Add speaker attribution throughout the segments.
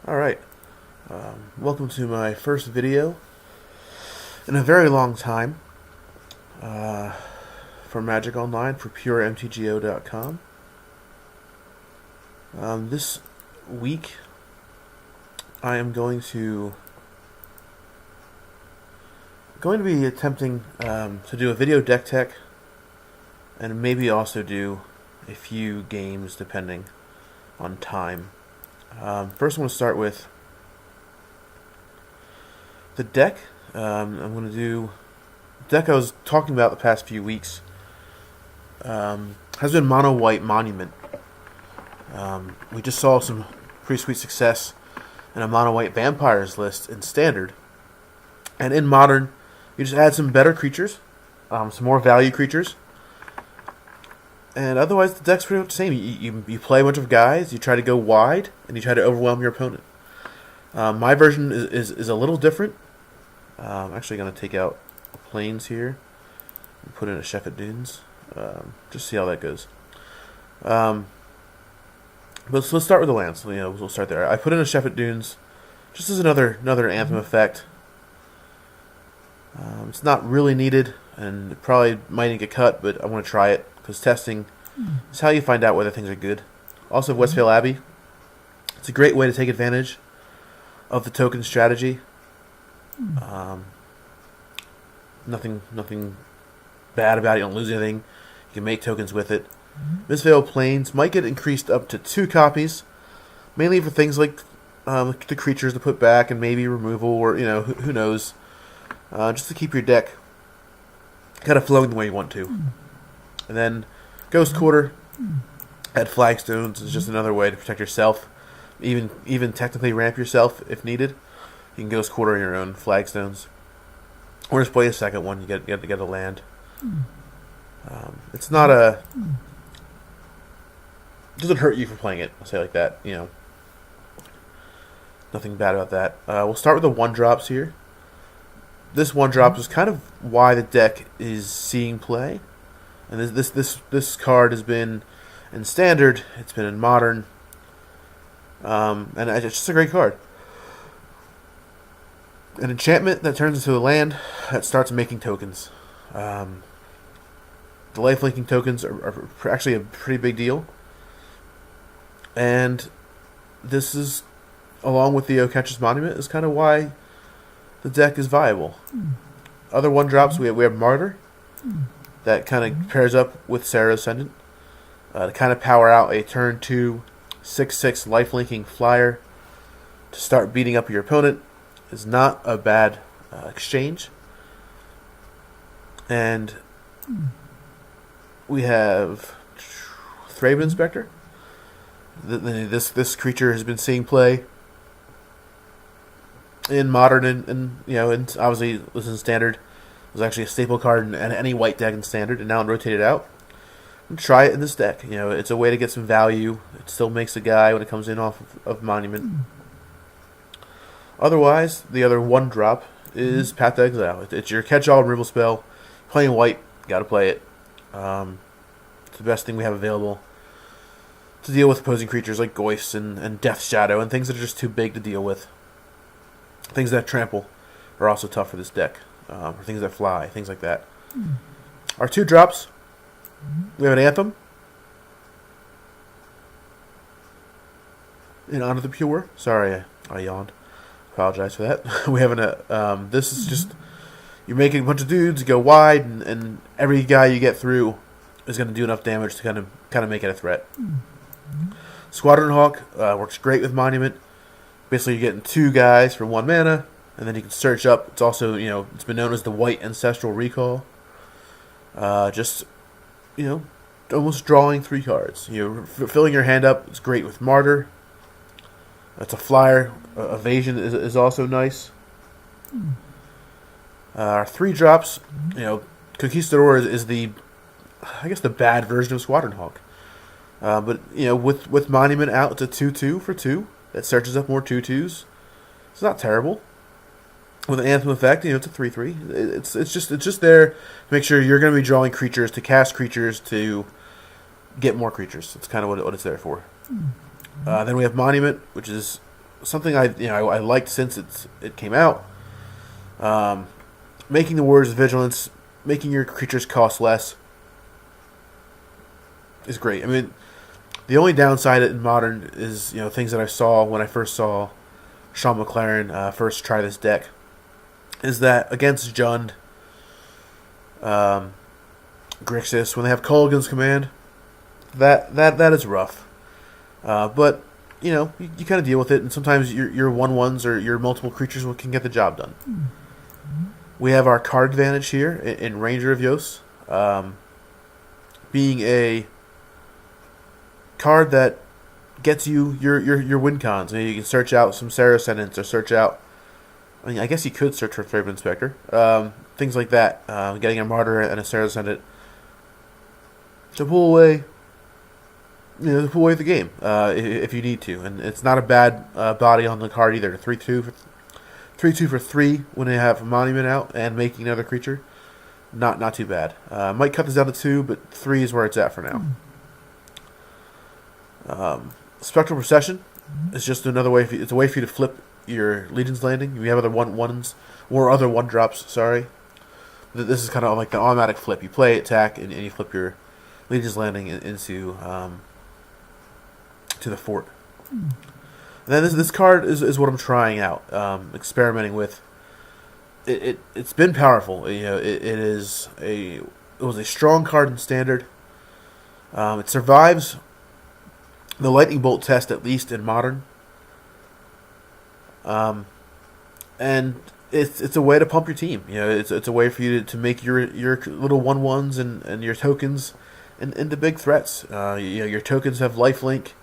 Speaker 1: Alright, welcome to my first video in a very long time for Magic Online for PureMTGO.com. This week I am going to be attempting to do a video deck tech and maybe also do a few games depending on time. First, I want to start with the deck. I'm going to do the deck I was talking about the past few weeks. Has been Mono White Monument. We just saw some pretty sweet success in a Mono White Vampires list in Standard. And in Modern, you just add some better creatures, some more value creatures. And otherwise, the deck's pretty much the same. You play a bunch of guys, you try to go wide, and you try to overwhelm your opponent. My version is a little different. I'm actually going to take out Plains here and put in a Chef at Dunes. Just see how that goes. But let's start with the lands. We'll start there. I put in a Chef at Dunes just as another Anthem effect. It's not really needed, and it probably might get cut, but I want to try it. Because testing is how you find out whether things are good. Also, Westphal Abbey. It's a great way to take advantage of the token strategy. Nothing bad about it. You don't lose anything. You can make tokens with it. Mistveil Plains might get increased up to 2 copies, mainly for things like the creatures to put back and maybe removal, or who knows, just to keep your deck kind of flowing the way you want to. And then Ghost Quarter, add Flagstones is just another way to protect yourself. Even technically ramp yourself if needed. You can Ghost Quarter your own Flagstones, or just play a second one. You get a land. It's not it doesn't hurt you for playing it. I'll say it like that. Nothing bad about that. We'll start with the 1-drops here. This 1-drop is kind of why the deck is seeing play. And this card has been in Standard, it's been in Modern, and it's just a great card. An enchantment that turns into a land that starts making tokens. The life-linking tokens are actually a pretty big deal. And this is, along with the Oketch's Monument, is kind of why the deck is viable. Other 1-drops, we have Martyr. That kind of pairs up with Serra Ascendant to kind of power out a turn 2 6/6 life-linking flyer to start beating up your opponent. Is not a bad exchange. And we have Thraben Inspector. This creature has been seeing play in Modern and obviously was in Standard. It was actually a staple card in any white deck in Standard, and now I'm rotated out. And try it in this deck. It's a way to get some value. It still makes a guy when it comes in off of Monument. Otherwise, the other 1-drop is Path to Exile. It's your catch-all removal spell. Playing white, gotta play it. It's the best thing we have available to deal with opposing creatures like Goyfs and Death Shadow and things that are just too big to deal with. Things that trample are also tough for this deck. Or things that fly, things like that. Our 2-drops, we have an Anthem in Honor of the Pure. Sorry, I yawned. Apologize for that. We have this is just, you're making a bunch of dudes go wide, and every guy you get through is going to do enough damage to kind of make it a threat. Squadron Hawk works great with Monument. Basically, you're getting 2 guys for 1 mana. And then you can search up. It's also, it's been known as the White Ancestral Recall. Just, almost drawing 3 cards. Filling your hand up is great with Martyr. That's a flyer. Evasion is also nice. Our 3-drops, Conquistador is the bad version of Squadron Hawk. But, with Monument out, it's a 2/2 for 2. That searches up more 2/2s. It's not terrible. With an Anthem effect, it's a 3/3. It's just there to make sure you're going to be drawing creatures, to cast creatures, to get more creatures. That's kind of what it's there for. Then we have Monument, which is something I liked since it came out. Making the Warriors Vigilance, making your creatures cost less is great. I mean, the only downside in Modern is things that I saw when I first saw Sean McLaren first try this deck, is that against Jund, Grixis, when they have Kulligan's Command, that is rough. But you kind of deal with it, and sometimes your 1/1s or your multiple creatures can get the job done. We have our card advantage here in Ranger of Yos, being a card that gets you your win cons. You can search out some Sarah Ascendants, or search out. I guess you could search for Thraben Inspector, things like that. Getting a Martyr and a Sarah Ascendant to pull away the game if you need to, and it's not a bad body on the card either. 3/2 for 3 when they have a Monument out and making another creature, not too bad. Might cut this down to 2, but 3 is where it's at for now. Spectral Procession is just another way. It's a way for you to flip your Legion's Landing. You have other 1/1s or other 1-drops. Sorry, this is kind of like the automatic flip. You play attack and you flip your Legion's Landing into to the fort. And then this card is what I'm trying out, experimenting with. It's been powerful. It was a strong card in Standard. It survives the Lightning Bolt test, at least in Modern. And it's a way to pump your team. It's a way for you to make your little 1/1s and your tokens into big threats. Your tokens have lifelink.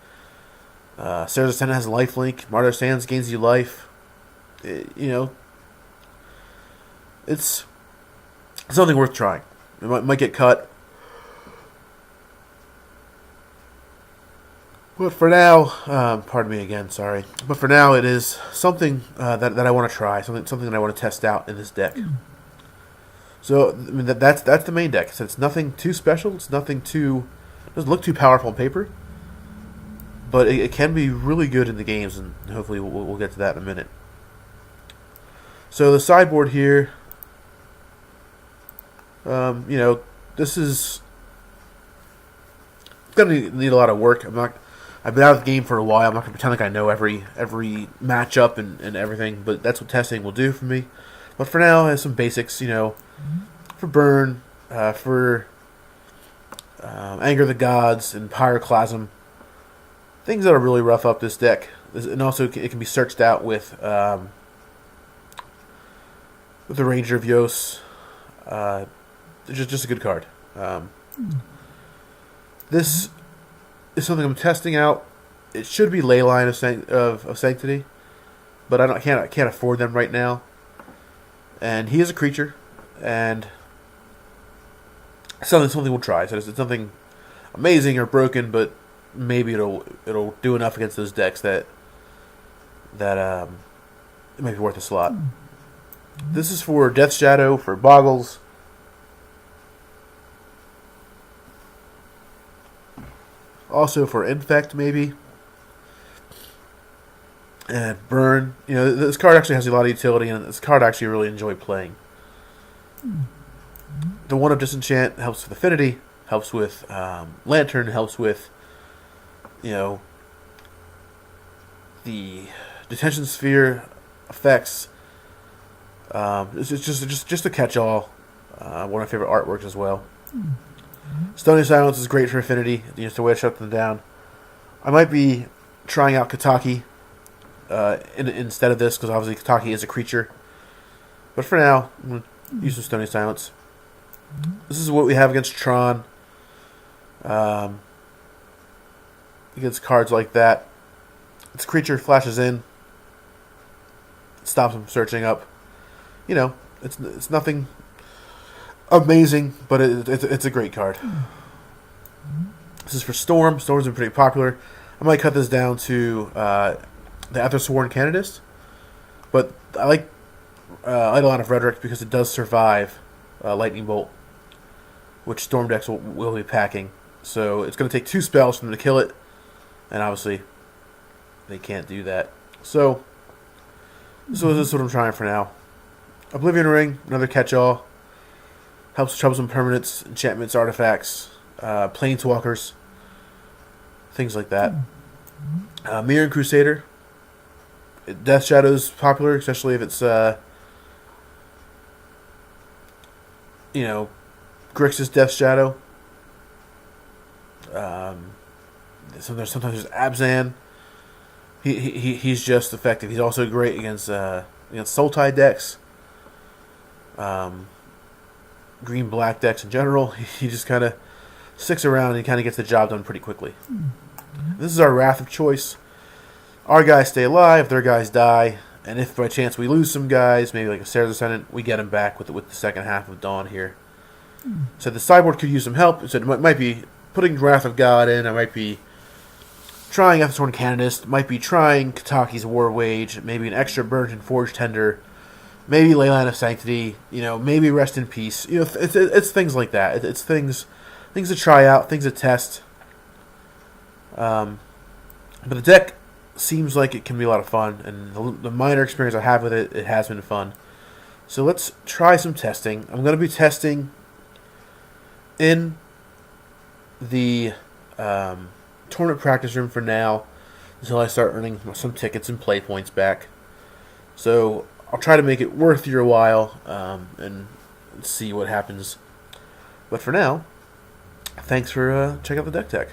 Speaker 1: Sarah's Ascendant has lifelink. Martyr Sands gains you life. It's something worth trying. It might get cut. But for now, pardon me again, sorry. But for now, it is something that I want to try, something that I want to test out in this deck. So I mean that's the main deck. So it's nothing too special. It's nothing too doesn't look too powerful on paper, but it can be really good in the games, and hopefully we'll get to that in a minute. So the sideboard here, this is gonna need a lot of work. I've been out of the game for a while. I'm not going to pretend like I know every matchup and everything, but that's what testing will do for me. But for now, I have some basics, for Burn, for Anger of the Gods, and Pyroclasm. Things that are really rough up this deck. And also, it can be searched out with the Ranger of Yos. Just a good card. This is something I'm testing out. It should be Leyline of Sanctity, but I can't afford them right now. And he is a creature, and something we'll try. So it's something amazing or broken, but maybe it'll do enough against those decks that it might be worth a slot. This is for Death Shadow, for Boggles. Also for Infect, maybe. And Burn. This card actually has a lot of utility, and this card I actually really enjoy playing. The One of Disenchant helps with Affinity, helps with Lantern, helps with, the Detention Sphere effects. It's just a catch-all. One of my favorite artworks as well. Stony Silence is great for Affinity. It's a way to shut them down. I might be trying out Kataki instead of this, because obviously Kataki is a creature. But for now, I'm going to use some Stony Silence. This is what we have against Tron. Against cards like that. Its creature flashes in. Stops him from searching up. It's nothing amazing, but it's a great card. This is for Storm. Storm's been pretty popular. I might cut this down to the Athersworn Canonist, but I like Eidolon of Rhetoric because it does survive Lightning Bolt, which Storm decks will be packing. So it's going to take 2 spells for them to kill it, and obviously they can't do that. So this is what I'm trying for now. Oblivion Ring, another catch-all. Helps troublesome permanents, enchantments, artifacts, planeswalkers, things like that. Mirran Crusader. Death Shadow's popular, especially if it's Grixis Death Shadow. Sometimes there's Abzan. He's just effective. He's also great against Sultai decks, green black decks in general. He just kind of sticks around and kind of gets the job done pretty quickly. This is our Wrath of choice. Our guys stay alive, their guys die, and if by chance we lose some guys, maybe like a Sarah's Ascendant, we get them back with the second half of Dawn here. So the sideboard could use some help. So it might be putting Wrath of God in. I might be trying Ephesorn Canonist. Might be trying Kataki's War Wage. Maybe an extra Burnt Forge Tender. Maybe Leyline of Sanctity. Maybe Rest in Peace. It's things like that. It's things to try out, things to test. But the deck seems like it can be a lot of fun, and the minor experience I have with it has been fun. So let's try some testing. I'm going to be testing in the tournament practice room for now until I start earning some tickets and play points back. So I'll try to make it worth your while and see what happens. But for now, thanks for checking out the Deck Tech.